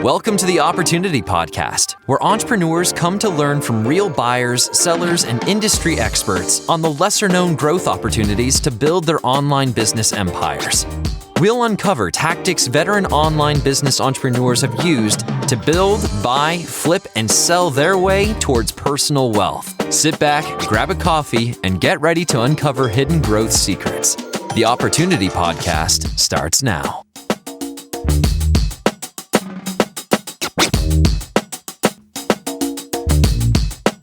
Welcome to the Opportunity Podcast, where entrepreneurs come to learn from real buyers, sellers, and industry experts on the lesser-known growth opportunities to build their online business empires. We'll uncover tactics veteran online business entrepreneurs have used to build, buy, flip, and sell their way towards personal wealth. Sit back, grab a coffee, and get ready to uncover hidden growth secrets. The Opportunity Podcast starts now.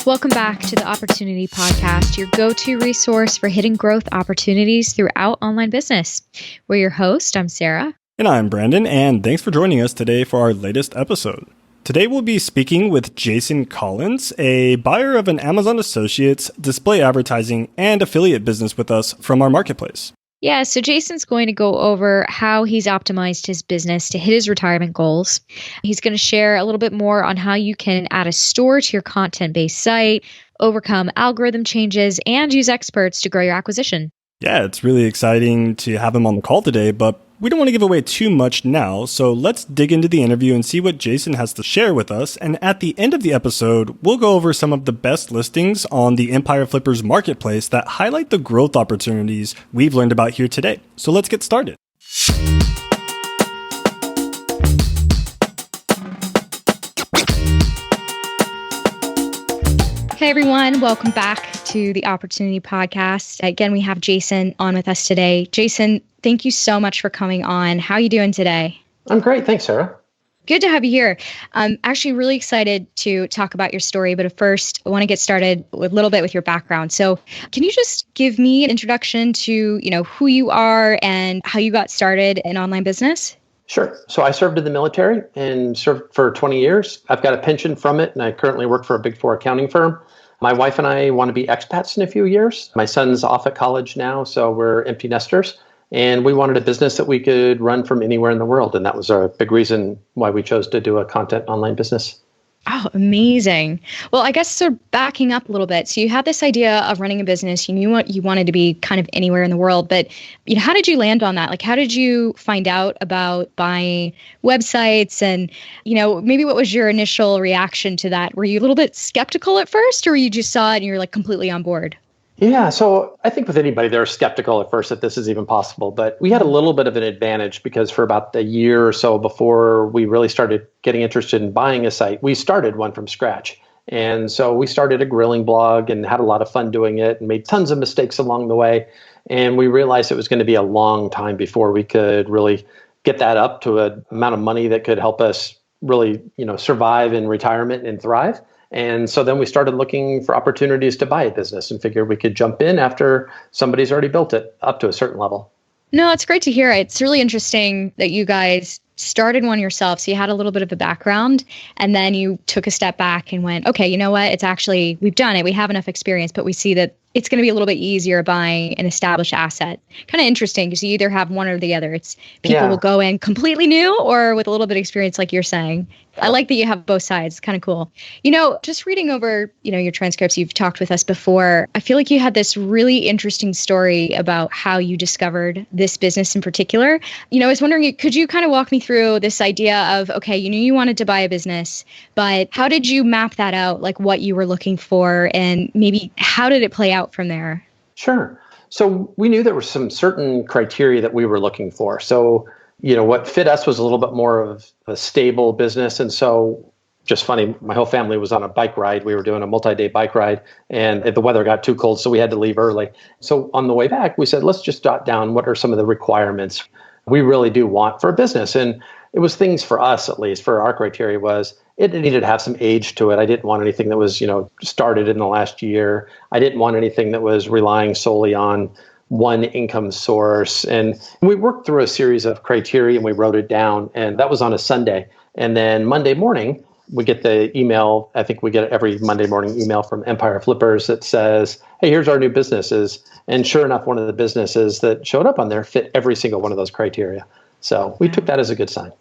Welcome back to the Opportunity Podcast, your go-to resource for hidden growth opportunities throughout online business. We're your host. I'm Sarah. And I'm Brandon, and thanks for joining us today for our latest episode. Today we'll be speaking with Jason Collins, a buyer of an Amazon Associates, display advertising, and affiliate business with us from our marketplace. Yeah, so Jason's going to go over how he's optimized his business to hit his retirement goals. He's going to share a little bit more on how you can add a store to your content-based site, overcome algorithm changes, and use experts to grow your acquisition. Yeah, it's really exciting to have him on the call today, but we don't want to give away too much now, so let's dig into the interview and see what Jason has to share with us. And at the end of the episode, we'll go over some of the best listings on the Empire Flippers marketplace that highlight the growth opportunities we've learned about here today. So let's get started. Hey everyone, welcome back to the Opportunity Podcast. Again, we have Jason on with us today. Jason, thank you so much for coming on. How are you doing today? I'm great. Thanks, Sarah. Good to have you here. I'm actually really excited to talk about your story, but first, I want to get started with a little bit with your background. So can you just give me an introduction to, who you are and how you got started in online business? Sure. So I served in the military and served for 20 years. I've got a pension from it, and I currently work for a Big Four accounting firm. My wife and I want to be expats in a few years. My son's off at college now, so we're empty nesters. And we wanted a business that we could run from anywhere in the world. And that was a big reason why we chose to do a content online business. Oh, amazing. Well, I guess sort of backing up a little bit. So you had this idea of running a business. You knew what you wanted to be kind of anywhere in the world. But how did you land on that? Like, how did you find out about buying websites? And, maybe what was your initial reaction to that? Were you a little bit skeptical at first, or you just saw it and you were like completely on board? Yeah, so I think with anybody, they're skeptical at first that this is even possible. But we had a little bit of an advantage because for about a year or so before we really started getting interested in buying a site, we started one from scratch. And so we started a grilling blog and had a lot of fun doing it and made tons of mistakes along the way. And we realized it was going to be a long time before we could really get that up to an amount of money that could help us really, survive in retirement and thrive. And so then we started looking for opportunities to buy a business and figured we could jump in after somebody's already built it up to a certain level. No, it's great to hear. It's really interesting that you guys started one yourself. So you had a little bit of a background and then you took a step back and went, okay, you know what? It's actually, we've done it. We have enough experience, but we see that it's going to be a little bit easier buying an established asset. Kind of interesting because you either have one or the other. It's people will go in completely new or with a little bit of experience, like you're saying. I like that you have both sides. It's kind of cool. Just reading over, your transcripts, you've talked with us before. I feel like you had this really interesting story about how you discovered this business in particular. I was wondering, could you kind of walk me through this idea of, okay, you knew you wanted to buy a business, but how did you map that out? Like what you were looking for and maybe how did it play out from there? Sure. So we knew there were some certain criteria that we were looking for. So, what fit us was a little bit more of a stable business. And so just funny, my whole family was on a bike ride. We were doing a multi-day bike ride and the weather got too cold, so we had to leave early. So on the way back, we said, let's just jot down what are some of the requirements we really do want for a business. And it was things for us, at least for our criteria was it needed to have some age to it. I didn't want anything that was, started in the last year. I didn't want anything that was relying solely on one income source. And we worked through a series of criteria and we wrote it down. And that was on a Sunday. And then Monday morning, we get the email. I think we get every Monday morning email from Empire Flippers that says, hey, here's our new businesses. And sure enough, one of the businesses that showed up on there fit every single one of those criteria. So we took that as a good sign.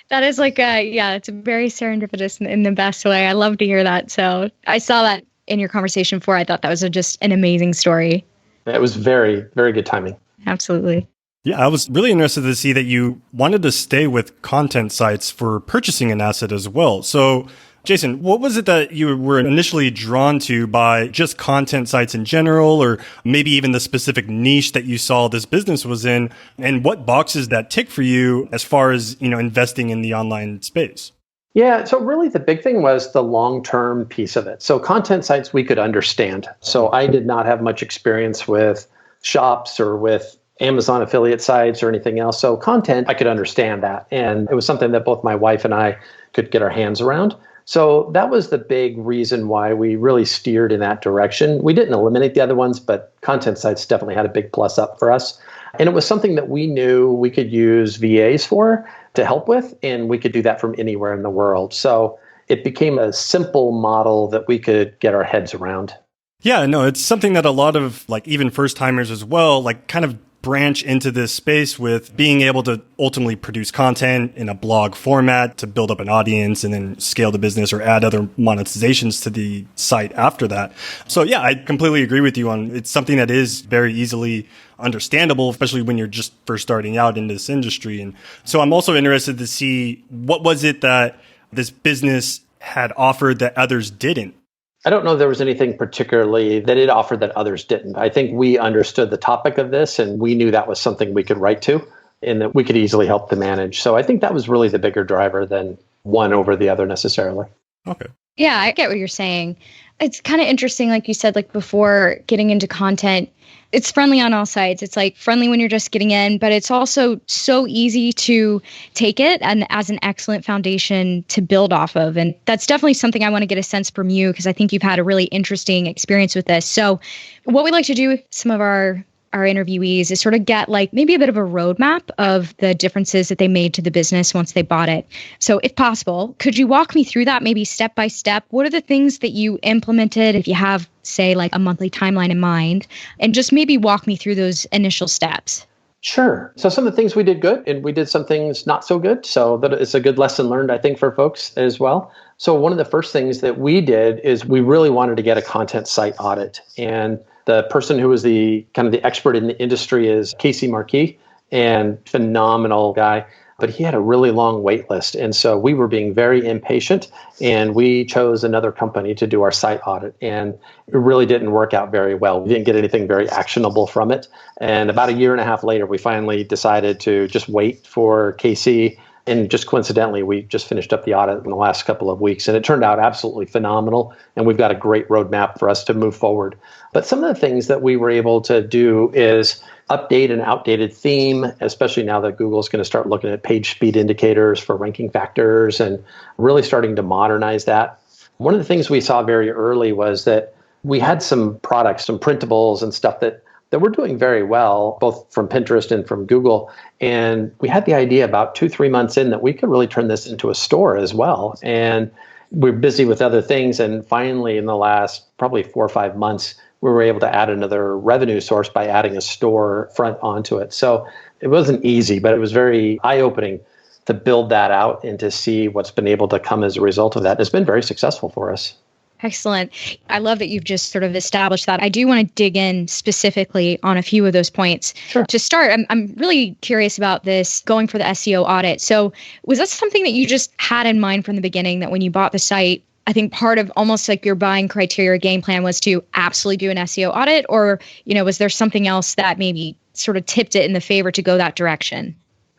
That is it's very serendipitous in the best way. I love to hear that. So I saw that in your conversation before. I thought that was just an amazing story. It was very, very good timing. Absolutely. Yeah, I was really interested to see that you wanted to stay with content sites for purchasing an asset as well. So, Jason, what was it that you were initially drawn to by just content sites in general, or maybe even the specific niche that you saw this business was in, and what boxes that tick for you as far as, investing in the online space? Yeah, so really the big thing was the long-term piece of it. So content sites we could understand. So I did not have much experience with shops or with Amazon affiliate sites or anything else. So content, I could understand that. And it was something that both my wife and I could get our hands around. So that was the big reason why we really steered in that direction. We didn't eliminate the other ones, but content sites definitely had a big plus up for us. And it was something that we knew we could use VAs for to help with, and we could do that from anywhere in the world. So it became a simple model that we could get our heads around. Yeah, no, it's something that a lot of even first timers as well, kind of branch into this space with being able to ultimately produce content in a blog format to build up an audience and then scale the business or add other monetizations to the site after that. So yeah, I completely agree with you on it's something that is very easily understandable, especially when you're just first starting out in this industry. And so I'm also interested to see what was it that this business had offered that others didn't. I don't know if there was anything particularly that it offered that others didn't. I think we understood the topic of this and we knew that was something we could write to and that we could easily help to manage. So I think that was really the bigger driver than one over the other necessarily. Okay. Yeah, I get what you're saying. It's kind of interesting, like you said, before getting into content, it's friendly on all sides. It's friendly when you're just getting in, but it's also so easy to take it and as an excellent foundation to build off of. And that's definitely something I want to get a sense from you because I think you've had a really interesting experience with this. So what we like to do with some of our interviewees is sort of get maybe a bit of a roadmap of the differences that they made to the business once they bought it. So if possible, could you walk me through that maybe step by step? What are the things that you implemented if you have, say, a monthly timeline in mind, and just maybe walk me through those initial steps? Sure. So some of the things we did good and we did some things not so good. So that it's a good lesson learned, I think, for folks as well. So one of the first things that we did is we really wanted to get a content site audit. And the person who was the kind of the expert in the industry is Casey Marquis, and phenomenal guy, but he had a really long wait list. And so we were being very impatient and we chose another company to do our site audit. And it really didn't work out very well. We didn't get anything very actionable from it. And about a year and a half later, we finally decided to just wait for Casey. And just coincidentally, we just finished up the audit in the last couple of weeks, and it turned out absolutely phenomenal. And we've got a great roadmap for us to move forward. But some of the things that we were able to do is update an outdated theme, especially now that Google's going to start looking at page speed indicators for ranking factors and really starting to modernize that. One of the things we saw very early was that we had some products, some printables and stuff that were doing very well, both from Pinterest and from Google. And we had the idea about 2-3 months in that we could really turn this into a store as well. And we're busy with other things. And finally, in the last probably 4 or 5 months, we were able to add another revenue source by adding a store front onto it. So it wasn't easy, but it was very eye-opening to build that out and to see what's been able to come as a result of that. It's been very successful for us. Excellent. I love that you've just sort of established that. I do want to dig in specifically on a few of those points. Sure. To start, I'm really curious about this going for the SEO audit. So was that something that you just had in mind from the beginning, that when you bought the site, I think part of almost your buying criteria game plan was to absolutely do an SEO audit? Or, was there something else that maybe sort of tipped it in the favor to go that direction?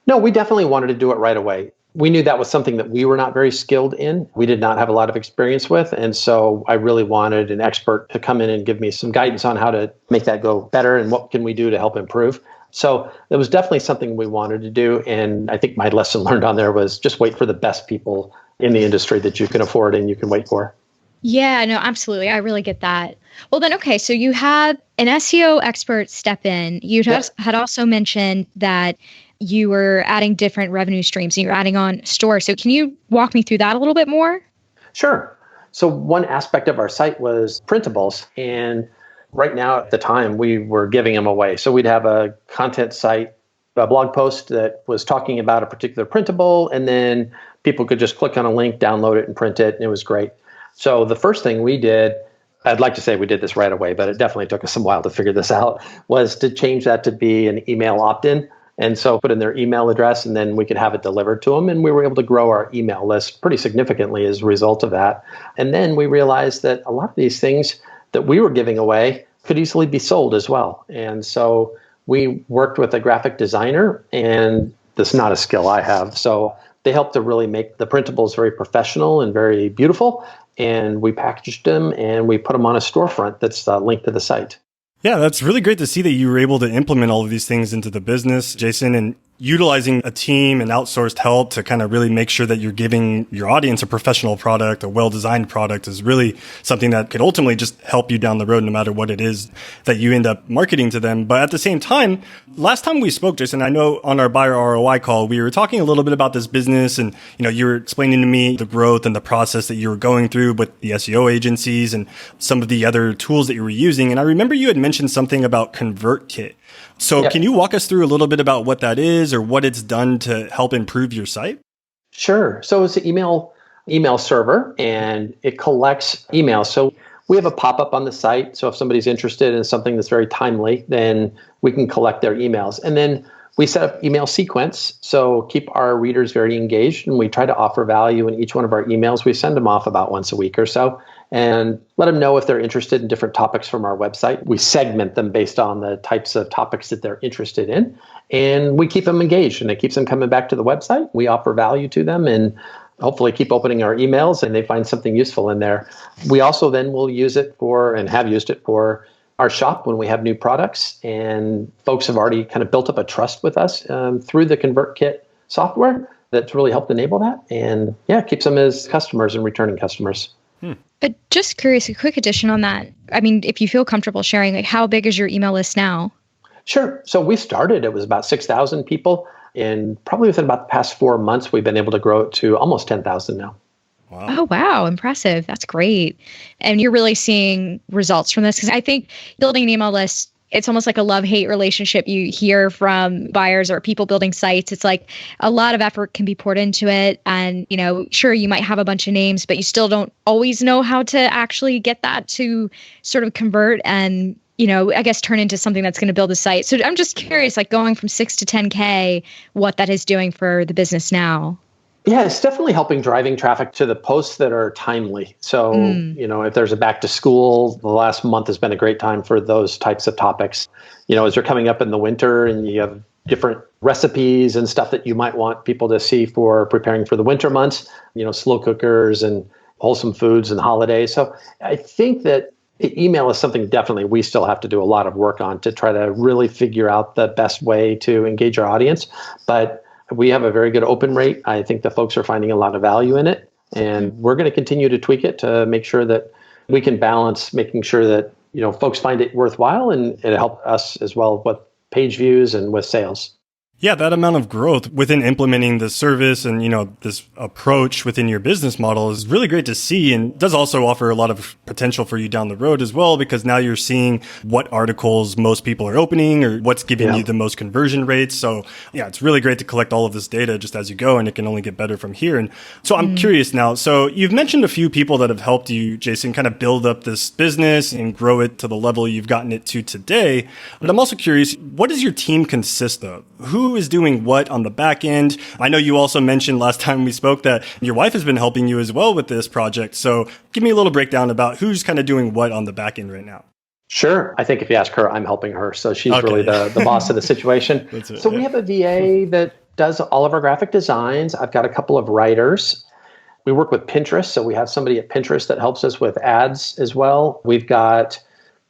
No, we definitely wanted to do it right away. We knew that was something that we were not very skilled in. We did not have a lot of experience with. And so I really wanted an expert to come in and give me some guidance on how to make that go better and what can we do to help improve. So it was definitely something we wanted to do. And I think my lesson learned on there was just wait for the best people in the industry that you can afford and you can wait for. Yeah, no, absolutely. I really get that. Well, then, okay, so you had an SEO expert step in. You had also mentioned that you were adding different revenue streams and you're adding on stores. So can you walk me through that a little bit more? Sure. So one aspect of our site was printables. And right now at the time, we were giving them away. So we'd have a content site, a blog post that was talking about a particular printable, and then people could just click on a link, download it, and print it. And it was great. So the first thing we did, I'd like to say we did this right away, but it definitely took us some while to figure this out, was to change that to be an email opt-in. And so put in their email address and then we could have it delivered to them. And we were able to grow our email list pretty significantly as a result of that. And then we realized that a lot of these things that we were giving away could easily be sold as well. And so we worked with a graphic designer, and this is not a skill I have. So they helped to really make the printables very professional and very beautiful. And we packaged them and we put them on a storefront that's linked to the site. Yeah, that's really great to see that you were able to implement all of these things into the business, Jason, and utilizing a team and outsourced help to kind of really make sure that you're giving your audience a professional product, a well-designed product is really something that could ultimately just help you down the road no matter what it is that you end up marketing to them. But at the same time, last time we spoke, Jason, I know on our buyer ROI call, we were talking a little bit about this business and, you were explaining to me the growth and the process that you were going through with the SEO agencies and some of the other tools that you were using. And I remember you had mentioned something about Convertkit. So Can you walk us through a little bit about what that is or what it's done to help improve your site? Sure. So it's an email server, and it collects emails. So we have a pop-up on the site. So if somebody's interested in something that's very timely, then we can collect their emails. And then we set up email sequence. So keep our readers very engaged, and we try to offer value in each one of our emails. We send them off about once a week or so and let them know if they're interested in different topics from our website. We segment them based on the types of topics that they're interested in, and we keep them engaged, and it keeps them coming back to the website. We offer value to them and hopefully keep opening our emails and they find something useful in there. We also then will use it for, and have used it for, our shop when we have new products, and folks have already kind of built up a trust with us through the Convertkit software that's really helped enable that. And keeps them as customers and returning customers. But just curious, a quick addition on that. I mean, if you feel comfortable sharing, like how big is your email list now? Sure. So we started, it was about 6,000 people. And probably within about the past 4 months, we've been able to grow it to almost 10,000 now. Wow. Oh, wow. Impressive. That's great. And you're really seeing results from this? Because I think building an email list, it's almost like a love-hate relationship you hear from buyers or people building sites. It's like a lot of effort can be poured into it. And, sure, you might have a bunch of names, but you still don't always know how to actually get that to sort of convert and, I guess turn into something that's going to build a site. So I'm just curious, like going from 6 to 10K, what that is doing for the business now. Yeah, it's definitely helping driving traffic to the posts that are timely. So, if there's a back to school, the last month has been a great time for those types of topics. As you're coming up in the winter and you have different recipes and stuff that you might want people to see for preparing for the winter months, slow cookers and wholesome foods and holidays. So I think that email is something definitely we still have to do a lot of work on to try to really figure out the best way to engage our audience. But we have a very good open rate. I think the folks are finding a lot of value in it, and we're going to continue to tweak it to make sure that we can balance making sure that folks find it worthwhile, and it helps us as well with page views and with sales. Yeah, that amount of growth within implementing the service and, this approach within your business model is really great to see, and does also offer a lot of potential for you down the road as well, because now you're seeing what articles most people are opening or what's giving you the most conversion rates. So it's really great to collect all of this data just as you go, and it can only get better from here. And so I'm curious now, so you've mentioned a few people that have helped you, Jason, kind of build up this business and grow it to the level you've gotten it to today. But I'm also curious, what does your team consist of? Who is doing what on the back end? I know you also mentioned last time we spoke that your wife has been helping you as well with this project. So give me a little breakdown about who's kind of doing what on the back end right now. Sure. I think if you ask her, I'm helping her. So she's really the boss of the situation. We have a VA that does all of our graphic designs. I've got a couple of writers. We work with Pinterest. So we have somebody at Pinterest that helps us with ads as well. We've got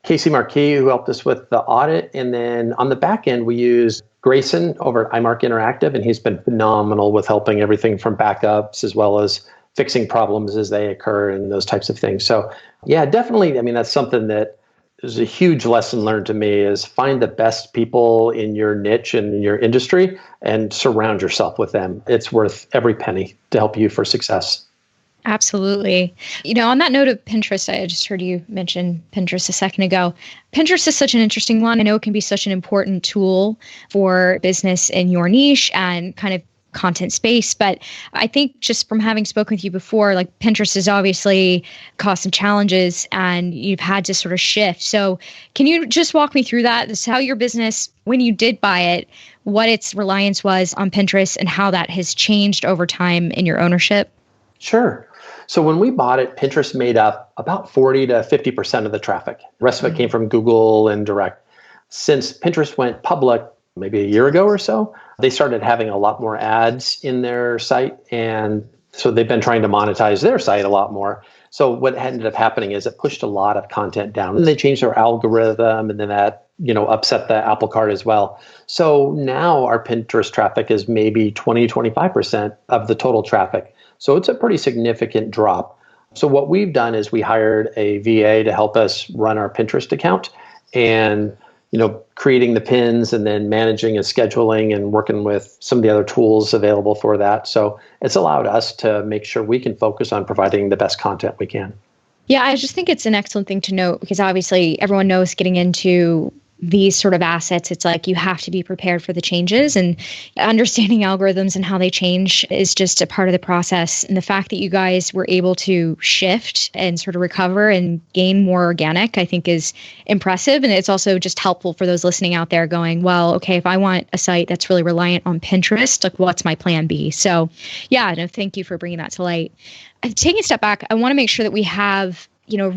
Casey Marquis, who helped us with the audit. And then on the back end, we use Grayson over at iMark Interactive, and he's been phenomenal with helping everything from backups as well as fixing problems as they occur and those types of things. So definitely. I mean, that's something that is a huge lesson learned to me, is find the best people in your niche and in your industry and surround yourself with them. It's worth every penny to help you for success. Absolutely. On that note of Pinterest, I just heard you mention Pinterest a second ago. Pinterest is such an interesting one. I know it can be such an important tool for business in your niche and kind of content space. But I think just from having spoken with you before, like Pinterest has obviously caused some challenges and you've had to sort of shift. So can you just walk me through that? This is how your business, when you did buy it, what its reliance was on Pinterest and how that has changed over time in your ownership? Sure. So when we bought it, Pinterest made up about 40 to 50% of the traffic. The rest of it came from Google and direct. Since Pinterest went public maybe a year ago or so, they started having a lot more ads in their site. And so they've been trying to monetize their site a lot more. So what ended up happening is it pushed a lot of content down. And they changed their algorithm, and then that, upset the apple cart as well. So now our Pinterest traffic is maybe 20, 25% of the total traffic. So it's a pretty significant drop. So what we've done is we hired a VA to help us run our Pinterest account and, creating the pins and then managing and scheduling and working with some of the other tools available for that. So it's allowed us to make sure we can focus on providing the best content we can. Yeah, I just think it's an excellent thing to note because obviously everyone knows getting into these sort of assets, it's like you have to be prepared for the changes, and understanding algorithms and how they change is just a part of the process. And the fact that you guys were able to shift and sort of recover and gain more organic, I think is impressive. And it's also just helpful for those listening out there going, well, okay, if I want a site that's really reliant on Pinterest, like what's my plan B? So yeah, no, thank you for bringing that to light. Taking a step back, I want to make sure that we have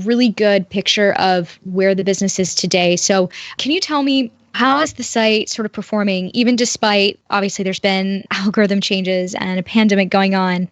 really good picture of where the business is today. So can you tell me, how is the site sort of performing, even despite, obviously, there's been algorithm changes and a pandemic going on?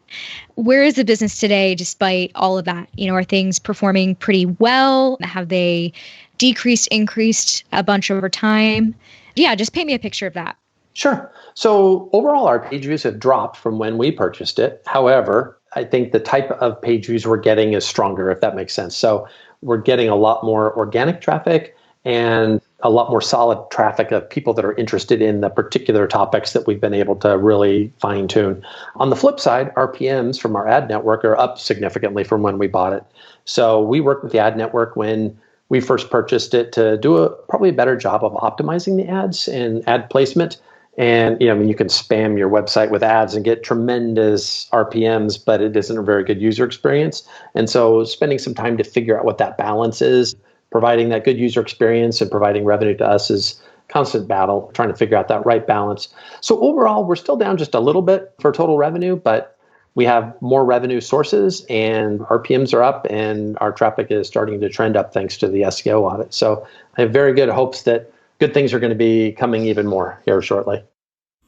Where is the business today despite all of that? Are things performing pretty well? Have they decreased, increased a bunch over time? Yeah, just paint me a picture of that. Sure. So overall, our page views have dropped from when we purchased it. However, I think the type of page views we're getting is stronger, if that makes sense. So we're getting a lot more organic traffic and a lot more solid traffic of people that are interested in the particular topics that we've been able to really fine tune. On the flip side, RPMs from our ad network are up significantly from when we bought it. So we worked with the ad network when we first purchased it to do probably a better job of optimizing the ads and ad placement. And you can spam your website with ads and get tremendous RPMs, but it isn't a very good user experience. And so spending some time to figure out what that balance is, providing that good user experience and providing revenue to us is constant battle, trying to figure out that right balance. So overall, we're still down just a little bit for total revenue, but we have more revenue sources and RPMs are up and our traffic is starting to trend up thanks to the SEO audit. So I have very good hopes that good things are going to be coming even more here shortly.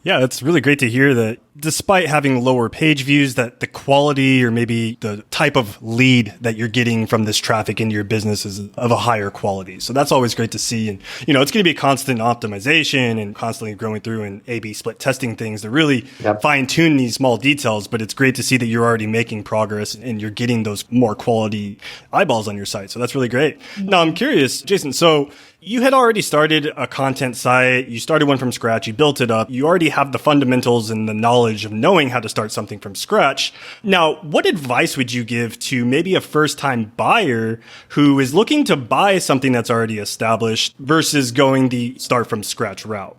Yeah, it's really great to hear that despite having lower page views, that the quality or maybe the type of lead that you're getting from this traffic into your business is of a higher quality. So that's always great to see. And, it's going to be a constant optimization and constantly growing through and A/B split testing things to really fine tune these small details. But it's great to see that you're already making progress and you're getting those more quality eyeballs on your site. So that's really great. Now, I'm curious, Jason, so you had already started a content site. You started one from scratch. You built it up. You already have the fundamentals and the knowledge of knowing how to start something from scratch. Now, what advice would you give to maybe a first-time buyer who is looking to buy something that's already established versus going the start from scratch route?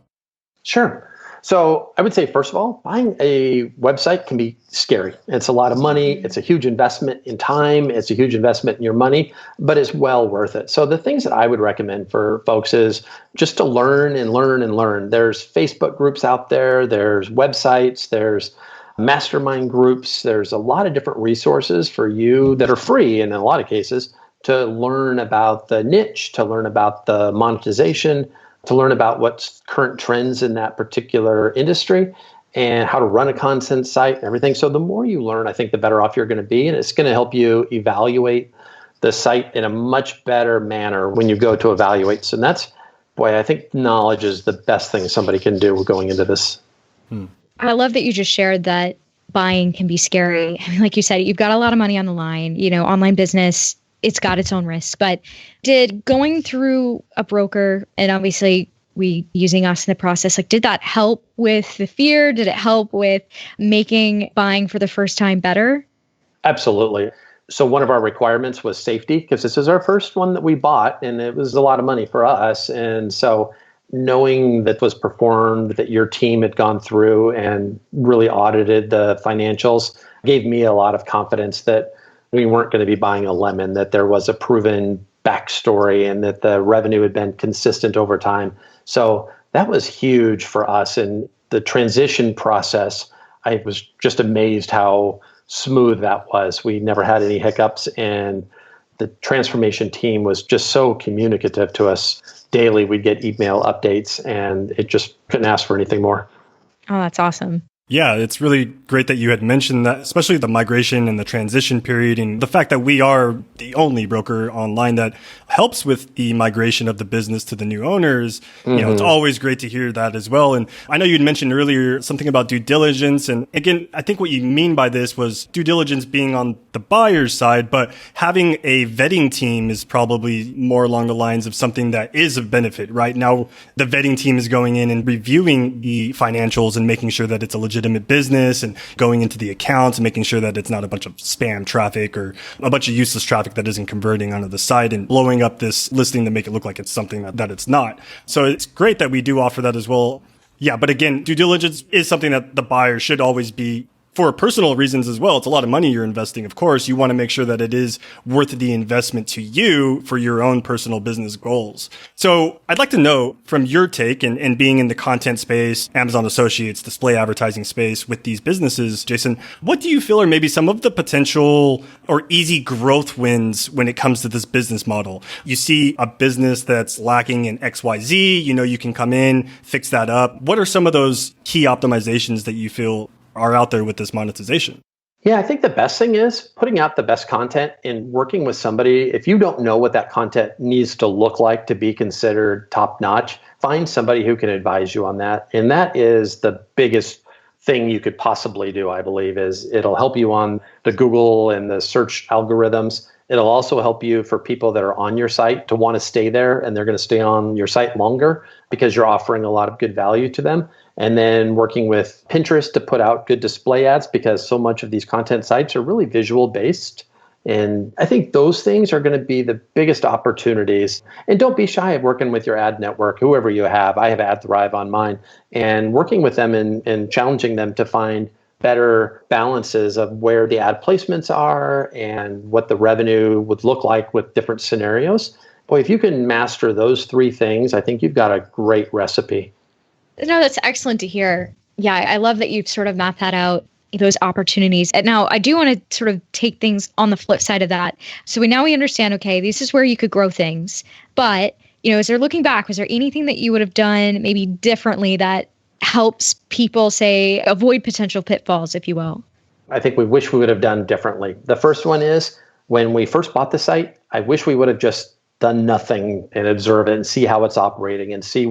Sure. So I would say, first of all, buying a website can be scary. It's a lot of money. It's a huge investment in time. It's a huge investment in your money, but it's well worth it. So the things that I would recommend for folks is just to learn and learn and learn. There's Facebook groups out there. There's websites. There's mastermind groups. There's a lot of different resources for you that are free in a lot of cases to learn about the niche, to learn about the monetization, to learn about what's current trends in that particular industry and how to run a content site and everything. So the more you learn, I think the better off you're going to be. And it's going to help you evaluate the site in a much better manner when you go to evaluate. So that's, I think knowledge is the best thing somebody can do going into this. I love that you just shared that buying can be scary. I mean, like you said, you've got a lot of money on the line, online business, it's got its own risks. But did going through a broker and obviously we using us in the process, did that help with the fear? Did it help with making buying for the first time better? Absolutely. So one of our requirements was safety because this is our first one that we bought and it was a lot of money for us. And so knowing that was performed, that your team had gone through and really audited the financials gave me a lot of confidence that we weren't going to be buying a lemon, that there was a proven backstory and that the revenue had been consistent over time. So that was huge for us. And the transition process, I was just amazed how smooth that was. We never had any hiccups, and the transformation team was just so communicative to us. Daily, we'd get email updates, and it just couldn't ask for anything more. Oh, that's awesome. Yeah, it's really great that you had mentioned that, especially the migration and the transition period, and the fact that we are the only broker online that helps with the migration of the business to the new owners. You know, it's always great to hear that as well. And I know you'd mentioned earlier something about due diligence. And again, I think what you mean by this was due diligence being on the buyer's side, but having a vetting team is probably more along the lines of something that is of benefit. Right now, the vetting team is going in and reviewing the financials and making sure that it's a legitimate business and going into the accounts and making sure that it's not a bunch of spam traffic or a bunch of useless traffic that isn't converting onto the site and blowing up this listing to make it look like it's something that it's not. So it's great that we do offer that as well. Yeah, but again, due diligence is something that the buyer should always be for personal reasons as well. It's a lot of money you're investing. Of course, you want to make sure that it is worth the investment to you for your own personal business goals. So I'd like to know from your take and being in the content space, Amazon Associates, display advertising space with these businesses, Jason, what do you feel are maybe some of the potential or easy growth wins when it comes to this business model? You see a business that's lacking in XYZ, you know, you can come in, fix that up. What are some of those key optimizations that you feel are out there with this monetization? Yeah, I think the best thing is putting out the best content and working with somebody. If you don't know what that content needs to look like to be considered top notch, find somebody who can advise you on that. And that is the biggest thing you could possibly do, I believe, is it'll help you on the Google and the search algorithms. It'll also help you for people that are on your site to want to stay there, and they're going to stay on your site longer because you're offering a lot of good value to them. And then working with Pinterest to put out good display ads, because so much of these content sites are really visual based. And I think those things are going to be the biggest opportunities. And don't be shy of working with your ad network, whoever you have. I have AdThrive on mine, and working with them and challenging them to find better balances of where the ad placements are and what the revenue would look like with different scenarios. Boy, if you can master those three things, I think you've got a great recipe. No, that's excellent to hear. Yeah, I love that you've sort of mapped that out, those opportunities. And now I do want to sort of take things on the flip side of that. So now we understand, okay, this is where you could grow things. But, you know, as they're looking back, was there anything that you would have done maybe differently that helps people, say, avoid potential pitfalls, if you will? I think we wish we would have done differently. The first one is when we first bought the site, I wish we would have just done nothing and observe it and see how it's operating and see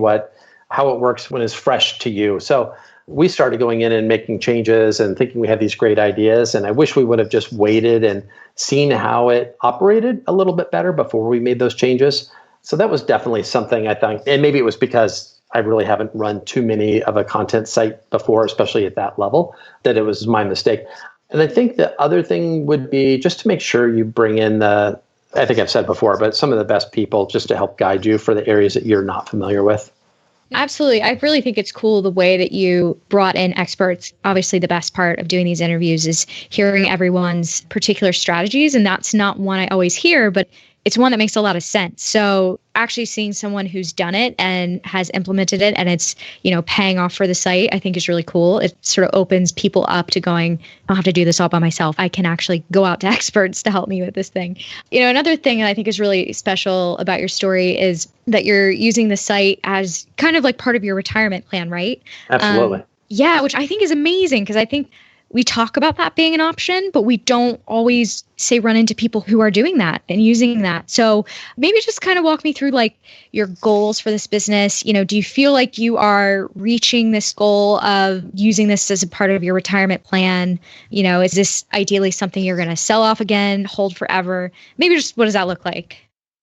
how it works when it's fresh to you. So we started going in and making changes and thinking we had these great ideas. And I wish we would have just waited and seen how it operated a little bit better before we made those changes. So that was definitely something I think, and maybe it was because I really haven't run too many of a content site before, especially at that level, that it was my mistake. And I think the other thing would be just to make sure you bring in I think I've said before, but some of the best people just to help guide you for the areas that you're not familiar with. Absolutely. I really think it's cool the way that you brought in experts. Obviously, the best part of doing these interviews is hearing everyone's particular strategies. And that's not one I always hear, but it's one that makes a lot of sense. So actually seeing someone who's done it and has implemented it and it's, you know, paying off for the site, I think is really cool. It sort of opens people up to going, I don't have to do this all by myself. I can actually go out to experts to help me with this thing. You know, another thing that I think is really special about your story is that you're using the site as kind of like part of your retirement plan, right? Absolutely. Yeah, which I think is amazing because I think we talk about that being an option, but we don't always run into people who are doing that and using that. So maybe just kind of walk me through like your goals for this business. You know, do you feel like you are reaching this goal of using this as a part of your retirement plan? You know, is this ideally something you're going to sell off again, hold forever? Maybe just what does that look like?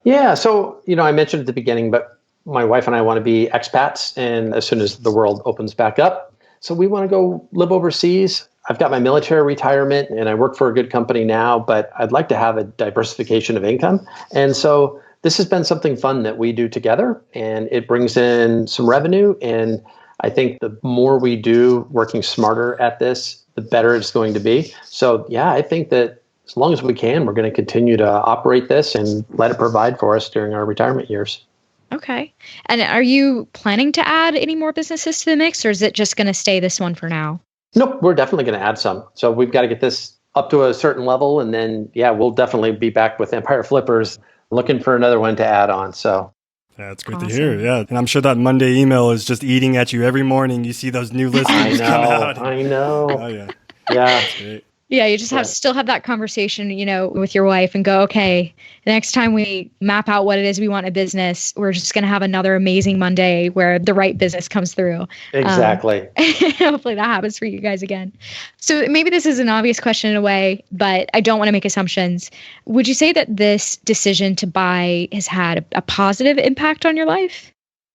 Yeah. So, you know, I mentioned at the beginning, but my wife and I want to be expats. And as soon as the world opens back up, so we want to go live overseas. I've got my military retirement and I work for a good company now, but I'd like to have a diversification of income. And so this has been something fun that we do together, and it brings in some revenue. And I think the more we do working smarter at this, the better it's going to be. So yeah, I think that as long as we can, we're going to continue to operate this and let it provide for us during our retirement years. Okay. And are you planning to add any more businesses to the mix, or is it just going to stay this one for now? Nope, we're definitely going to add some. So we've got to get this up to a certain level, and then, yeah, we'll definitely be back with Empire Flippers looking for another one to add on. So that's great to hear. Yeah. And I'm sure that Monday email is just eating at you every morning. You see those new listings come out. I know. Oh, yeah. Yeah. That's great. Yeah, you just still have that conversation, with your wife and go, okay, the next time we map out what it is we want in a business, we're just going to have another amazing Monday where the right business comes through. Exactly. Hopefully that happens for you guys again. So maybe this is an obvious question in a way, but I don't want to make assumptions. Would you say that this decision to buy has had a positive impact on your life?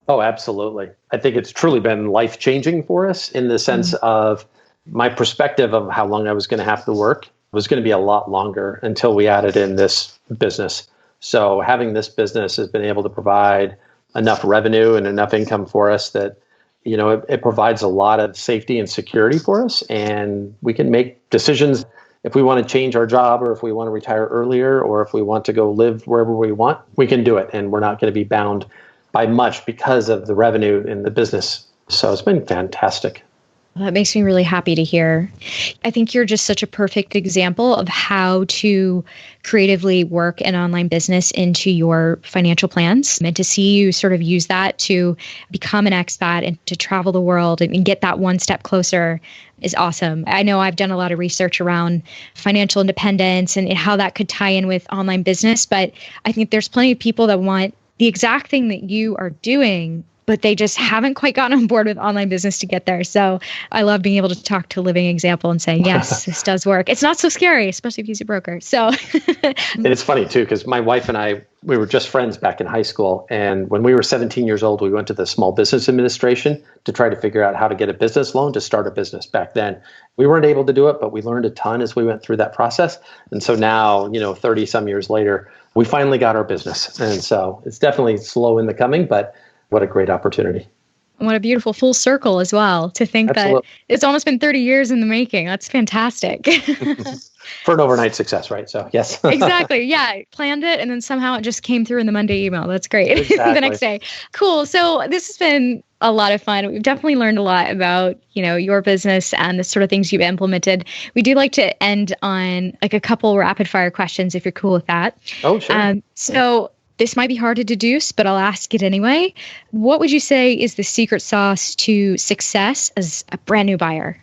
Oh, absolutely. I think it's truly been life-changing for us in the sense of my perspective of how long I was going to have to work was going to be a lot longer until we added in this business. So having this business has been able to provide enough revenue and enough income for us that, it provides a lot of safety and security for us. And we can make decisions if we want to change our job, or if we want to retire earlier, or if we want to go live wherever we want, we can do it. And we're not going to be bound by much because of the revenue in the business. So it's been fantastic. That makes me really happy to hear. I think you're just such a perfect example of how to creatively work an online business into your financial plans, and to see you sort of use that to become an expat and to travel the world and get that one step closer is awesome. I know I've done a lot of research around financial independence and how that could tie in with online business, but I think there's plenty of people that want the exact thing that you are doing, but they just haven't quite gotten on board with online business to get there. So I love being able to talk to a living example and saying, yes, this does work. It's not so scary, especially if you use a broker. So and it's funny too, because my wife and I, we were just friends back in high school. And when we were 17 years old, we went to the Small Business Administration to try to figure out how to get a business loan to start a business back then. We weren't able to do it, but we learned a ton as we went through that process. And so now, 30 some years later, we finally got our business. And so it's definitely slow in the coming, but what a great opportunity. What a beautiful full circle as well, to think that it's almost been 30 years in the making. That's fantastic. For an overnight success, right? So yes. Exactly. Yeah. Planned it, and then somehow it just came through in the Monday email. That's great. Exactly. The next day. Cool. So this has been a lot of fun. We've definitely learned a lot about, your business and the sort of things you've implemented. We do like to end on like a couple rapid fire questions, if you're cool with that. Oh, sure. So this might be hard to deduce, but I'll ask it anyway. What would you say is the secret sauce to success as a brand new buyer?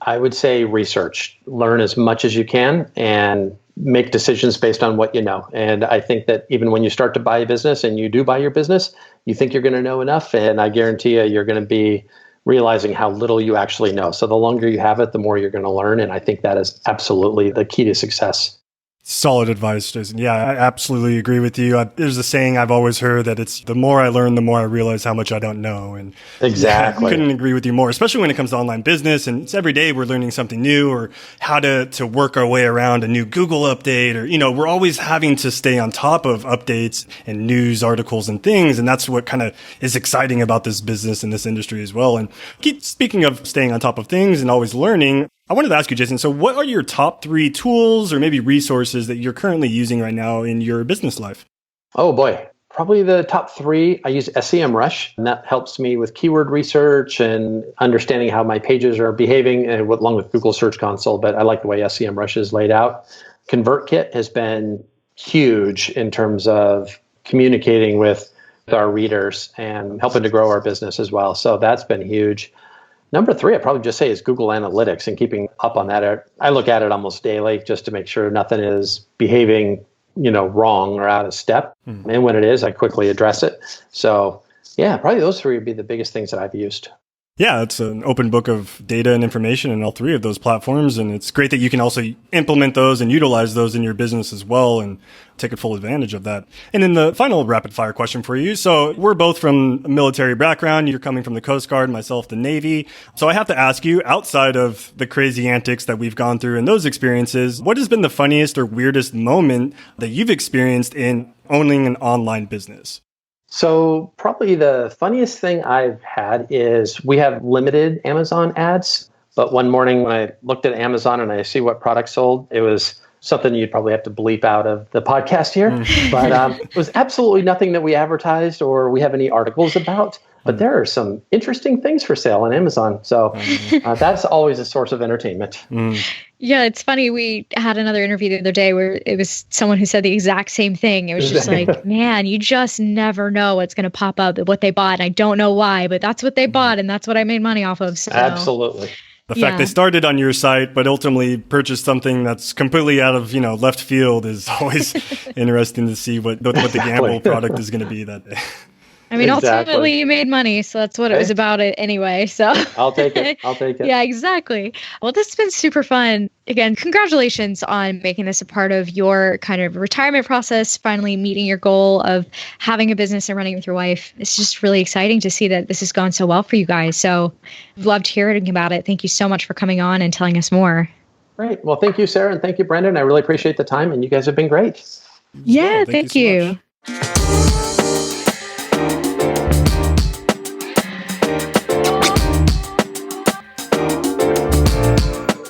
I would say research. Learn as much as you can and make decisions based on what you know. And I think that even when you start to buy a business and you do buy your business, you think you're going to know enough. And I guarantee you're going to be realizing how little you actually know. So the longer you have it, the more you're going to learn. And I think that is absolutely the key to success. Solid advice, Jason. Yeah, I absolutely agree with you. There's a saying I've always heard that it's the more I learn, the more I realize how much I don't know. And exactly. I couldn't agree with you more, especially when it comes to online business. And it's every day we're learning something new, or how to work our way around a new Google update, or, we're always having to stay on top of updates and news articles and things. And that's what kind of is exciting about this business and this industry as well. And speaking of staying on top of things and always learning, I wanted to ask you, Jason, so what are your top 3 tools or maybe resources that you're currently using right now in your business life? Oh boy, probably the top 3. I use SEMrush, and that helps me with keyword research and understanding how my pages are behaving, and along with Google Search Console, but I like the way SEMrush is laid out. Convertkit has been huge in terms of communicating with our readers and helping to grow our business as well. So that's been huge. Number 3, I'd probably just say, is Google Analytics and keeping up on that. I look at it almost daily just to make sure nothing is behaving, wrong or out of step. And when it is, I quickly address it. So yeah, probably those 3 would be the biggest things that I've used. Yeah, it's an open book of data and information in all three of those platforms. And it's great that you can also implement those and utilize those in your business as well and take full advantage of that. And then the final rapid fire question for you. So we're both from a military background. You're coming from the Coast Guard, myself, the Navy. So I have to ask you, outside of the crazy antics that we've gone through in those experiences, what has been the funniest or weirdest moment that you've experienced in owning an online business? So probably the funniest thing I've had is we have limited Amazon ads. But one morning when I looked at Amazon and I see what products sold, it was something you'd probably have to bleep out of the podcast here. But it was absolutely nothing that we advertised or we have any articles about. But there are some interesting things for sale on Amazon. So that's always a source of entertainment. Yeah, it's funny. We had another interview the other day where it was someone who said the exact same thing. It was just like, man, you just never know what's going to pop up, what they bought. And I don't know why, but that's what they bought and that's what I made money off of. So. Absolutely. The fact they started on your site, but ultimately purchased something that's completely out of, left field is always interesting to see what the gamble product is going to be that day. I mean, ultimately you made money, so that's what it was about it anyway. So I'll take it. Yeah, exactly. Well, this has been super fun. Again, congratulations on making this a part of your kind of retirement process, finally meeting your goal of having a business and running with your wife. It's just really exciting to see that this has gone so well for you guys. So I've loved hearing about it. Thank you so much for coming on and telling us more. Great. Well, thank you, Sarah, and thank you, Brendan. I really appreciate the time, and you guys have been great. Yeah, thank you.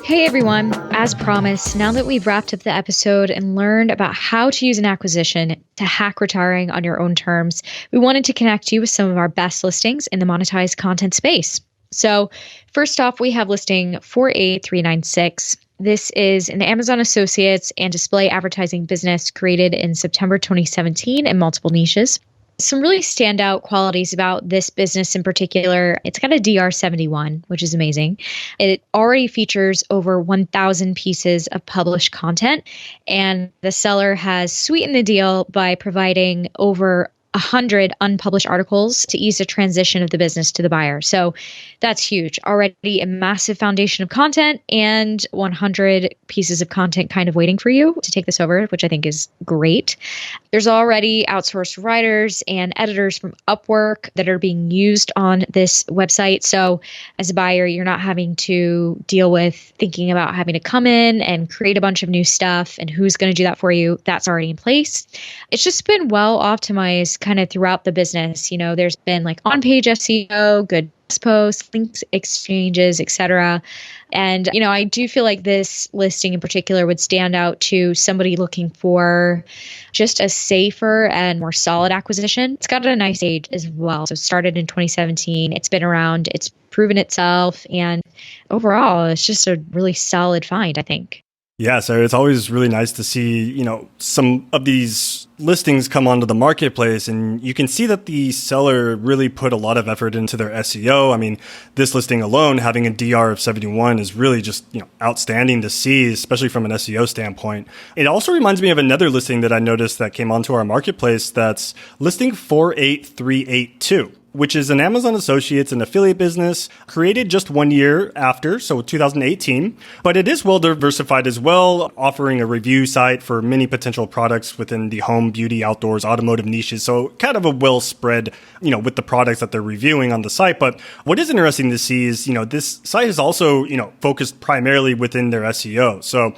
Hey everyone, as promised, now that we've wrapped up the episode and learned about how to use an acquisition to hack retiring on your own terms, we wanted to connect you with some of our best listings in the monetized content space. So first off, we have listing 48396. This is an Amazon Associates and display advertising business created in September 2017 in multiple niches. Some really standout qualities about this business in particular, it's got a DR71, which is amazing. It already features over 1,000 pieces of published content, and the seller has sweetened the deal by providing over 100 unpublished articles to ease the transition of the business to the buyer. So that's huge. Already a massive foundation of content and 100 pieces of content kind of waiting for you to take this over, which I think is great. There's already outsourced writers and editors from Upwork that are being used on this website. So as a buyer, you're not having to deal with thinking about having to come in and create a bunch of new stuff and who's going to do that for you. That's already in place. It's just been well optimized kind of throughout the business. There's been like on-page SEO, good posts, links exchanges, etc. And, I do feel like this listing in particular would stand out to somebody looking for just a safer and more solid acquisition. It's got a nice age as well. So it started in 2017. It's been around. It's proven itself. And overall, it's just a really solid find, I think. Yeah, so it's always really nice to see, some of these listings come onto the marketplace, and you can see that the seller really put a lot of effort into their SEO. I mean, this listing alone, having a DR of 71 is really just, outstanding to see, especially from an SEO standpoint. It also reminds me of another listing that I noticed that came onto our marketplace that's listing 48382. Which is an Amazon Associates and affiliate business created just 1 year after, so 2018. But it is well diversified as well, offering a review site for many potential products within the home, beauty, outdoors, automotive niches. So kind of a well spread, with the products that they're reviewing on the site. But what is interesting to see is, this site is also, focused primarily within their SEO. So,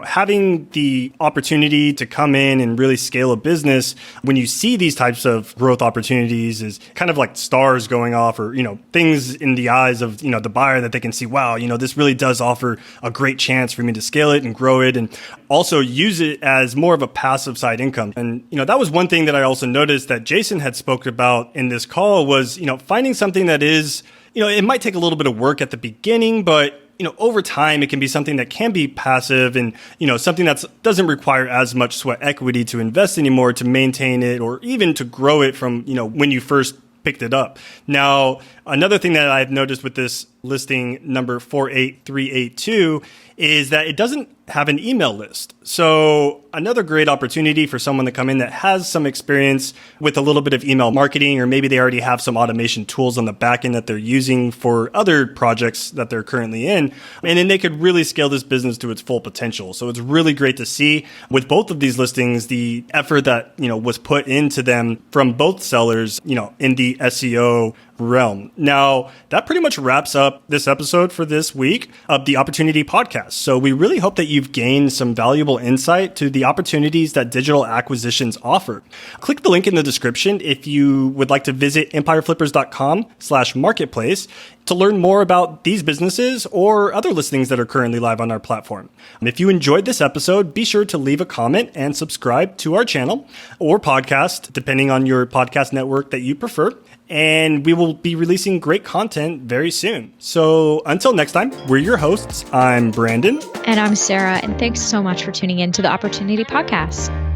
having the opportunity to come in and really scale a business when you see these types of growth opportunities is kind of like stars going off, or things in the eyes of the buyer that they can see, wow, this really does offer a great chance for me to scale it and grow it, and also use it as more of a passive side income. And that was one thing that I also noticed that Jason had spoke about in this call was finding something that is it might take a little bit of work at the beginning, but over time, it can be something that can be passive and, something that doesn't require as much sweat equity to invest anymore to maintain it, or even to grow it from, when you first picked it up. Now, another thing that I've noticed with this listing number 48382 is that it doesn't have an email list. So another great opportunity for someone to come in that has some experience with a little bit of email marketing, or maybe they already have some automation tools on the back end that they're using for other projects that they're currently in. And then they could really scale this business to its full potential. So it's really great to see with both of these listings, the effort that, was put into them from both sellers, in the SEO realm. Now, that pretty much wraps up this episode for this week of the Opportunity Podcast. So we really hope that you've gained some valuable insight to the opportunities that digital acquisitions offer. Click the link in the description if you would like to visit empireflippers.com/marketplace to learn more about these businesses or other listings that are currently live on our platform. If you enjoyed this episode, be sure to leave a comment and subscribe to our channel or podcast, depending on your podcast network that you prefer. And we will be releasing great content very soon. So until next time, we're your hosts. I'm Brandon. And I'm Sarah. And thanks so much for tuning in to the Opportunity Podcast.